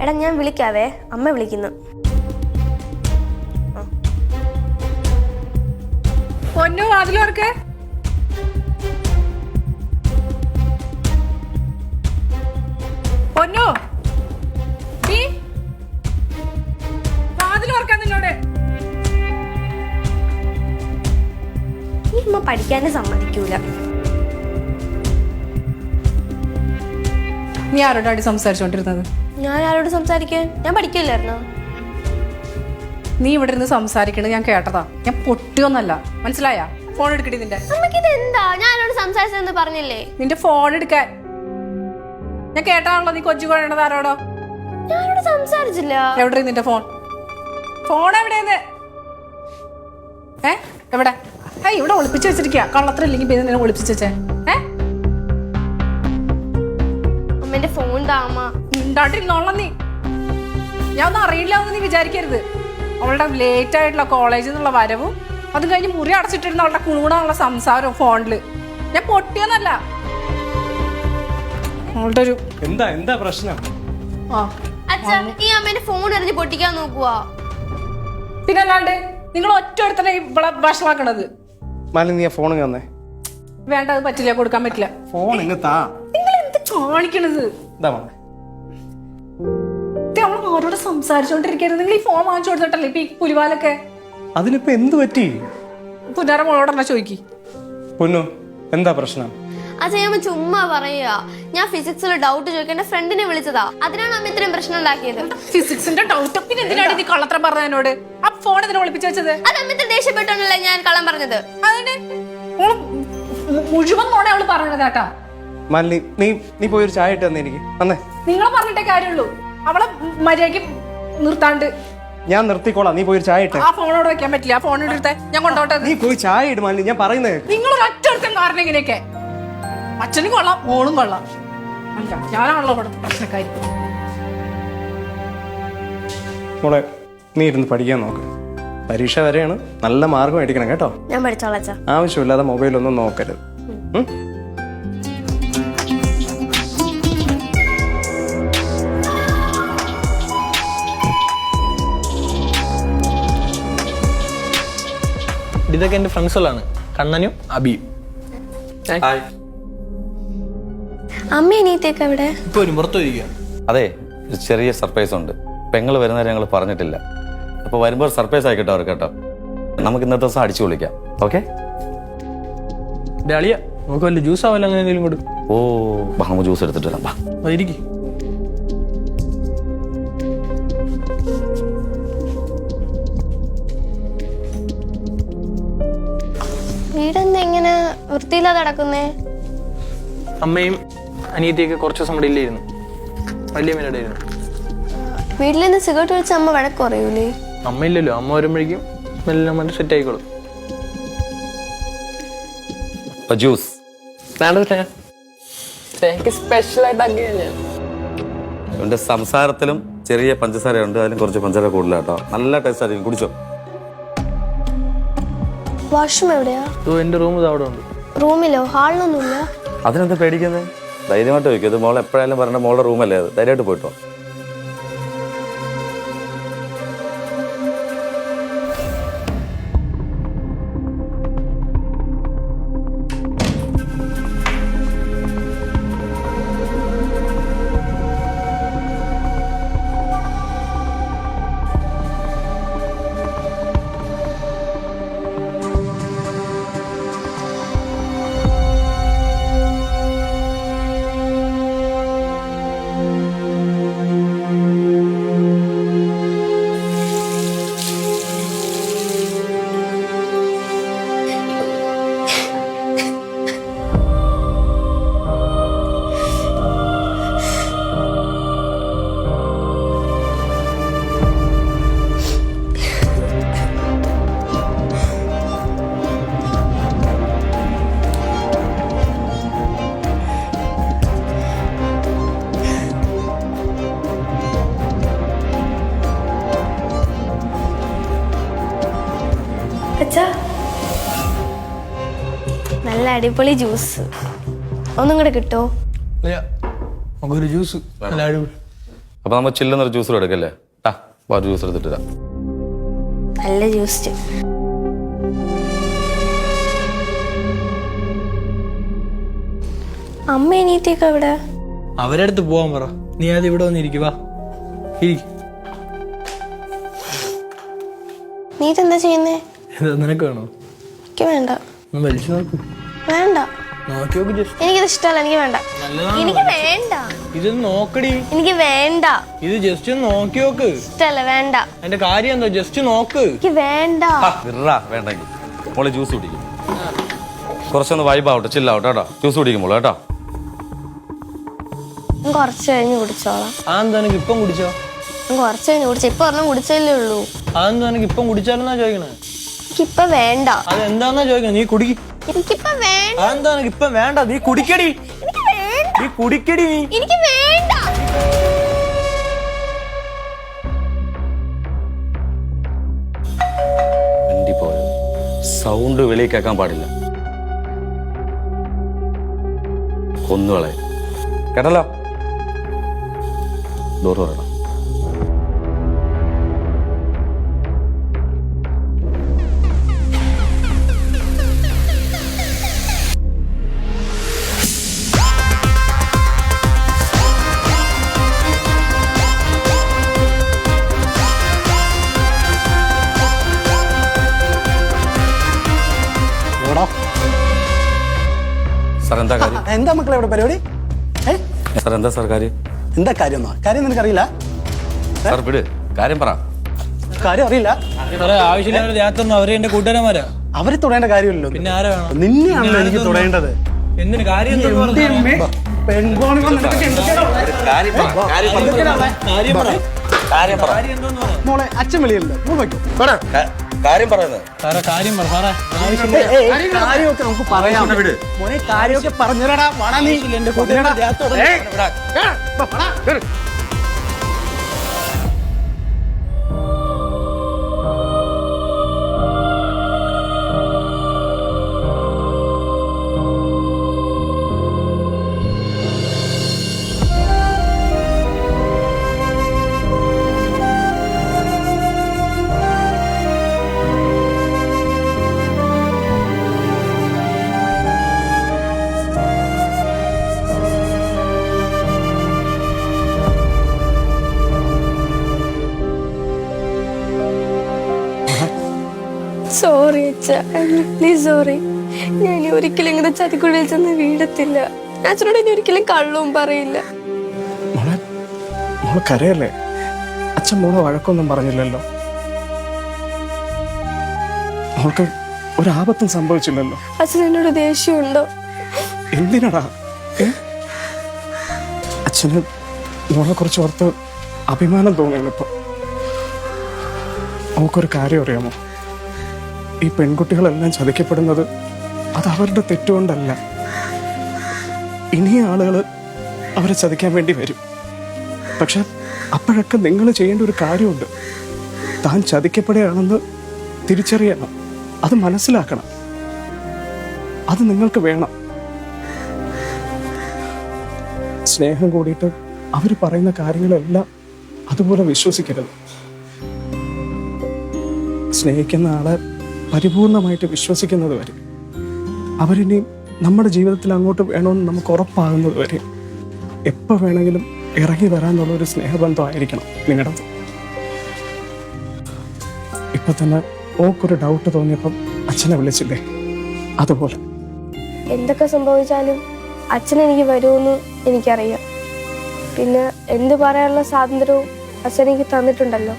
എടാ ഞാൻ വിളിക്കാവേ, അമ്മ വിളിക്കുന്നു. പൊന്നു വാതിലോർക്ക്. പൊന്നു നീ വാതിലോർക്കാൻ നിന്നോട്. ഈ അമ്മ പഠിക്കാനും സമ്മതിക്കൂല. നീ ആരോടാണ് സംസാരിച്ചോണ്ടിരുന്നത്? ഞാൻ ആരോട് സംസാരിക്കാൻ? ഞാൻ പഠിക്കില്ലായിരുന്നോ? നീ ഇവിടെ ഇരുന്ന് സംസാരിക്കണത് ഞാൻ കേട്ടതാ. ഞാൻ പൊട്ടിയൊന്നല്ല, മനസ്സിലായ? ഫോൺ എടുക്കടി നിന്റെ. അമ്മക്കിത് എന്താ? ഞാൻ ആരോട് സംസാരിച്ചെന്ന് പറഞ്ഞില്ലേ? നിന്റെ ഫോൺ എടുക്കാൻ ഞാൻ കേട്ടാണല്ലോ. നീ കൊച്ചു കൊഴണത് ആരോടോ? ഞാനോട് സംസാരിച്ചില്ല. എവിടെ നിന്റെ ഫോൺ? ഫോൺ എവിടെയെന്ന്? എവിടെ? ഇവിടെ ഒളിപ്പിച്ചു വെച്ചിരിക്കുക. കള്ളത്ര ഇല്ലെങ്കിൽ പിന്നെ നിന്നെ ഒളിപ്പിച്ചു വെച്ചേ. അമ്മന്റെ ഫോൺ താമ ഉണ്ടാട്ടിരുന്നോളാം നീ. ഞാൻ ഒന്നും അറിയില്ല എന്ന് നീ വിചാരിക്കരുത്. അവളുടെ ലേറ്റ് ആയിട്ടുള്ള കോളേജിൽ നിന്നുള്ള വരവും അത് കഴിഞ്ഞ് മുറി അടച്ചിട്ടിരുന്ന അവളുടെ കുണുകുണുള്ള സംസാരവും ഫോണില്. ഞാൻ പൊട്ടിയൊന്നല്ല. അവളുടെ ഒരു എന്താ എന്താ പ്രശ്നം? ഈ അമ്മേന്റെ ഫോൺ എറിഞ്ഞ് പൊട്ടിക്കാൻ നോക്കുവാ. പിന്നല്ലാണ്ട് നിങ്ങൾ ഒറ്റ ഒരുത്തന്നെ ഇവിടെ ഭക്ഷണമാക്കണത്. നീ ഫോൺ തന്നെ. വേണ്ട, അത് പറ്റില്ല, കൊടുക്കാൻ പറ്റില്ല. ഫോൺ താ. നിങ്ങൾ എന്ത് കാണിക്കണത്? അവൾ ആരോട് സംസാരിച്ചോണ്ടിരിക്കരുത്. നിങ്ങൾ ഈ ഫോൺ വാങ്ങിച്ചു കൊടുത്തിട്ടല്ലേ ഇപ്പൊ ഈ പുലിവാലൊക്കെ. അതിനിപ്പോ എന്ത് പറ്റി? പുന്നാര മോളോടന്നെ ചോദിക്കി. പൊന്നു എന്താ പ്രശ്നം? അച്ഛയമ്മ ചുമ്മാ പറയാ. ഞാൻ ഫിസിക്സിൽ ഡൗട്ട് ചോദിക്കാൻ എന്റെ ഫ്രണ്ടിനെ വിളിച്ചതാ. അതിനാണ് അമ്മ ഇത്രയും പ്രശ്നം ഉണ്ടാക്കിയത്. ഫിസിക്സിന്റെ ഡൗട്ട്? പിന്നെ എന്തിനാണ് നീ കള്ളത്തരം പറഞ്ഞതിനോട്? ആ ഫോൺ എന്തിനാ ഒളിപ്പിച്ചു വെച്ചത്? അത് അമ്മ ഇത്ര ദേഷ്യപ്പെട്ടോന്നല്ലേ ഞാൻ കള്ളം പറഞ്ഞത്. അതിന് മുഴുവൻ നോണെ അവള് പറഞ്ഞത് കേട്ടാ. നീ പോയി ഒരു ചായ ഇട്ട് തന്നെ എനിക്ക് അന്നേ. നിങ്ങളെ പറഞ്ഞിട്ടേ കാര്യമുള്ളൂ. അവളെ മര്യാദക്ക് നിർത്താണ്ട്. ഞാൻ നിർത്തിക്കോളാം, നീ പോയി ഒരു ചായ ഇട്ടേ. ആ ഫോണോട് വെക്കാൻ പറ്റില്ല. ആ ഫോൺ എടുത്തേ, ഞാൻ കൊണ്ടോട്ടെ. നീ പോയി ചായ ഇട് മാലി, ഞാൻ പറയുന്നത്. നിങ്ങളൊരു ഒറ്റ ഒരുത്തൻ കാരണം ഇങ്ങനെയൊക്കെ. അച്ഛനും കൊള്ളാം, മോളും കൊള്ളാം. ഞാനാണല്ലോ ഇവിടെ പ്രശ്നക്കാരി. മോളെ നീ ഇരുന്ന് പഠിക്കാൻ നോക്ക്. പരീക്ഷ വരെയാണ്, നല്ല മാർക്ക് മേടിക്കണം കേട്ടോ. ഞാൻ പഠിച്ചോളാം. ആവശ്യമില്ലാതെ മൊബൈലൊന്നും നോക്കരുത്. ഇതൊക്കെ എന്റെ ഫ്രണ്ട്സുകളാണ്, കണ്ണനും അബിയും. അമ്മ അനിയത്തിയൊക്കെ എവിടെ? ഇപ്പൊ ഒരു പുറത്തു വരിക. അതെ, ഒരു ചെറിയ സർപ്രൈസ് ഉണ്ട്. പെങ്ങൾ വരുന്നവരെ ഞങ്ങൾ പറഞ്ഞിട്ടില്ല. അപ്പൊ വരുമ്പോൾ സർപ്രൈസ് ആയിക്കോട്ടെ അവർക്ക് കേട്ടോ. നമുക്ക് ഇന്നത്തെ ദിവസം അടിച്ചു വിളിക്കാം. ഓക്കെ? അളിയ നമുക്ക് വല്ല ജ്യൂസ് ആവല്ലോ, അങ്ങനെ എന്തെങ്കിലും കൊടുക്കും. ഓ നമുക്ക് ജ്യൂസ് എടുത്തിട്ട് വരാം. ഇരിക്കും. വീടെന്താ ഇങ്ങനെ വൃത്തിയില്ലാതെ കിടക്കുന്നേ? അമ്മയും അനിയത്തിയൊക്കെ കുറച്ച് ദിവസം കൂടെ ഇല്ലായിരുന്നു. വലിയ മീനടെ ആയിരുന്നു. വീട്ടിൽ നിന്ന് സിഗരറ്റ് വെച്ച് അമ്മ വഴക്ക് പറയൂലേ? അമ്മ ഇല്ലല്ലോ, അമ്മ വരുമ്പോഴേക്കും എല്ലാം മറ്റേ സെറ്റ് ആയിക്കോളും. ജ്യൂസ് ഇവന്റെ സംസാരത്തിലും ചെറിയ പഞ്ചസാരയുണ്ട്, അതിലും കുറച്ച് പഞ്ചസാര കൂടുതലാട്ടോ. നല്ല ടേസ്റ്റ് ആയിരിക്കും, കുടിച്ചോ. വാഷ്റൂം എവിടെയാ? എന്റെ റൂം അവിടെ ഉണ്ട്. റൂമിലോ? ഹാളിലൊന്നുമില്ല? അതിനെന്താ പേടിക്കുന്നത്? ധൈര്യമായിട്ട് ചോദിക്കും. ഇത് മോളെ എപ്പോഴായാലും പറഞ്ഞ മോളുടെ റൂമല്ലേ അത്. ധൈര്യമായിട്ട് പോയിട്ടോ. നല്ല അടിപൊളി ജ്യൂസ്. ഒന്നും കൂടെ കിട്ടോ? നമുക്കൊരു ജ്യൂസ് നല്ല അടിപൊളി. അപ്പോൾ നമ്മൾ ചില്ലെന്നൊരു ജ്യൂസർ എടുക്കല്ലേ? ഒരു ജ്യൂസ് എടുത്തിട്ട് നല്ല ജ്യൂസ്. അമ്മ അനിയത്തിയൊക്കെ എവിടെ? അവരുടെ അടുത്ത് പോവാൻ പറ. നീ അത് ഇവിടെ വന്നിരിക്കുക. നീ ഇതെന്താ ചെയ്യുന്നേ? നിനക്ക് വേണോ? എനിക്ക് വേണ്ട. വലിച്ചു നോക്ക്. വേണ്ട, നോക്കി നോക്ക്. എനിക്കിത് ഇഷ്ടമല്ല. എനിക്ക് വേണ്ട. എനിക്ക് വേണ്ട. ഇത് നോക്കടി. എനിക്ക് വേണ്ട. ഇത് ജസ്റ്റ് നോക്കി നോക്ക്. ഇഷ്ടല്ല. വേണ്ട. എന്റെ കാര്യം എന്താ? ജസ്റ്റ് നോക്ക്. എനിക്ക് വേണ്ട. വേണ്ടെങ്കിൽ മോള് ജ്യൂസ് കുടിക്കും. കുറച്ചൊന്ന് വൈബാവട്ടെ, ചില്ലാവട്ടെ കേട്ടോ. ജ്യൂസ് കുടിക്കുമ്പോൾ കേട്ടോ. കുറച്ച് കഴിഞ്ഞ് കുടിച്ചോളാം. അതെന്താ എനിക്ക് ഇപ്പം കുടിച്ചോ? കുറച്ച് കഴിഞ്ഞ് കുടിച്ച. ഇപ്പൊ ഒരെണ്ണം കുടിച്ചല്ലേ ഉള്ളൂ. അതെന്താ എനിക്ക് ഇപ്പം കുടിച്ചാലെന്നാ ചോദിക്കണേ? എനിക്കിപ്പൊ വേണ്ട. അതെന്താന്നാ ചോദിക്കണേ? നീ കുടിക്ക്. എനിക്കിപ്പൊ വേണ്ട. അതെന്താ എനിക്ക് ഇപ്പം വേണ്ട? നീ കുടിക്കടി. എനിക്ക് വേണ്ട. നീ കുടിക്കടി. എനിക്ക് വേണ്ട. സൗണ്ട് വെളിയിൽ കേൾക്കാൻ പാടില്ല. കൊന്നുകളെ കേട്ടല്ലോ. ഡോർ പറയണം. സാർ എന്താ കാര്യം? എന്താ മക്കളെ ഇവിടെ പരിപാടി? സാർ എന്താ സാർ കാര്യം? എന്താ കാര്യം? കാര്യം നിനക്കറിയില്ല? സാർ വിട്, കാര്യം പറ. കാര്യം അറിയില്ല. ആവശ്യമില്ലാത്ത ദേഹത്തൊന്നും അവരെ എന്റെ കൂട്ടുകാരന്മാരാ. അവരെ തൊടേണ്ട കാര്യമില്ലല്ലോ. പിന്നെ ആരാ വേണം? നിന്നെയാണല്ലോ എനിക്ക് തൊടേണ്ടത്. എന്തിന് കാര്യം? മോളെ അച്ഛൻ വിളിയല്ലോ. കാര്യം പറയുന്നത് കാര്യം പറ സാറേ. കാര്യമൊക്കെ നമുക്ക് പറയാം. മോനെ കാര്യമൊക്കെ പറഞ്ഞിരടാ. വാടാ നീ. എന്റെ കൂട്ടുകാരുടെ സോറി അച്ഛാ, പ്ലീസ് സോറി. ഞാൻ ഇനി ഒരിക്കലും ഇങ്ങനെ ചതിക്കുള്ളിൽ ചെന്ന് വീഴത്തില്ല. അച്ഛനോട് ഇനി ഒരിക്കലും കള്ളവും പറയില്ല. മോളെ കരയല്ലേ? അച്ഛൻ മോളെ വഴക്കൊന്നും പറഞ്ഞില്ലല്ലോ. മോൾക്ക് ഒരാപത്തും സംഭവിച്ചില്ലല്ലോ. അച്ഛൻ എന്നോട് ദേഷ്യമുണ്ടോ? എന്തിനാടാ? അച്ഛന് മോളെ കുറിച്ച് ഓർത്ത് അഭിമാനം തോന്നുന്നു ഇപ്പൊ. അവൾക്കൊരു കാര്യം അറിയാമോ? ഈ പെൺകുട്ടികളെല്ലാം ചതിക്കപ്പെടുന്നത് അത് അവരുടെ തെറ്റുകൊണ്ടല്ല. ഇനിയും ആളുകൾ അവരെ ചതിക്കാൻ വേണ്ടി വരും. പക്ഷെ അപ്പോഴൊക്കെ നിങ്ങൾ ചെയ്യേണ്ട ഒരു കാര്യമുണ്ട്. താൻ ചതിക്കപ്പെടുകയാണെന്ന് തിരിച്ചറിയണം, അത് മനസ്സിലാക്കണം. അത് നിങ്ങൾക്ക് വേണം. സ്നേഹം കൂടിയിട്ട് അവർ പറയുന്ന കാര്യങ്ങളെല്ലാം അതുപോലെ വിശ്വസിക്കരുത്. സ്നേഹിക്കുന്ന ആളെ പരിപൂർണമായിട്ട് വിശ്വസിക്കുന്നത് വരെ, അവരിനി നമ്മുടെ ജീവിതത്തിൽ അങ്ങോട്ട് വേണമെന്ന് നമുക്ക് ഉറപ്പാകുന്നത് വരെ എപ്പോൾ വേണമെങ്കിലും ഇറങ്ങി വരാനുള്ള ഒരു സ്നേഹബന്ധമായിരിക്കണം നിങ്ങളുടേത്. ഇപ്പൊ തന്നെ ഓക്കൊരു ഡൗട്ട് തോന്നിയപ്പം അച്ഛനെ വിളിച്ചില്ലേ, അതുപോലെ. എന്തൊക്കെ സംഭവിച്ചാലും അച്ഛൻ എനിക്ക് വരുമെന്ന് എനിക്കറിയാം. പിന്നെ എന്ത് പറയാനുള്ള സ്വാതന്ത്ര്യവും അച്ഛൻ എനിക്ക് തന്നിട്ടുണ്ടല്ലോ.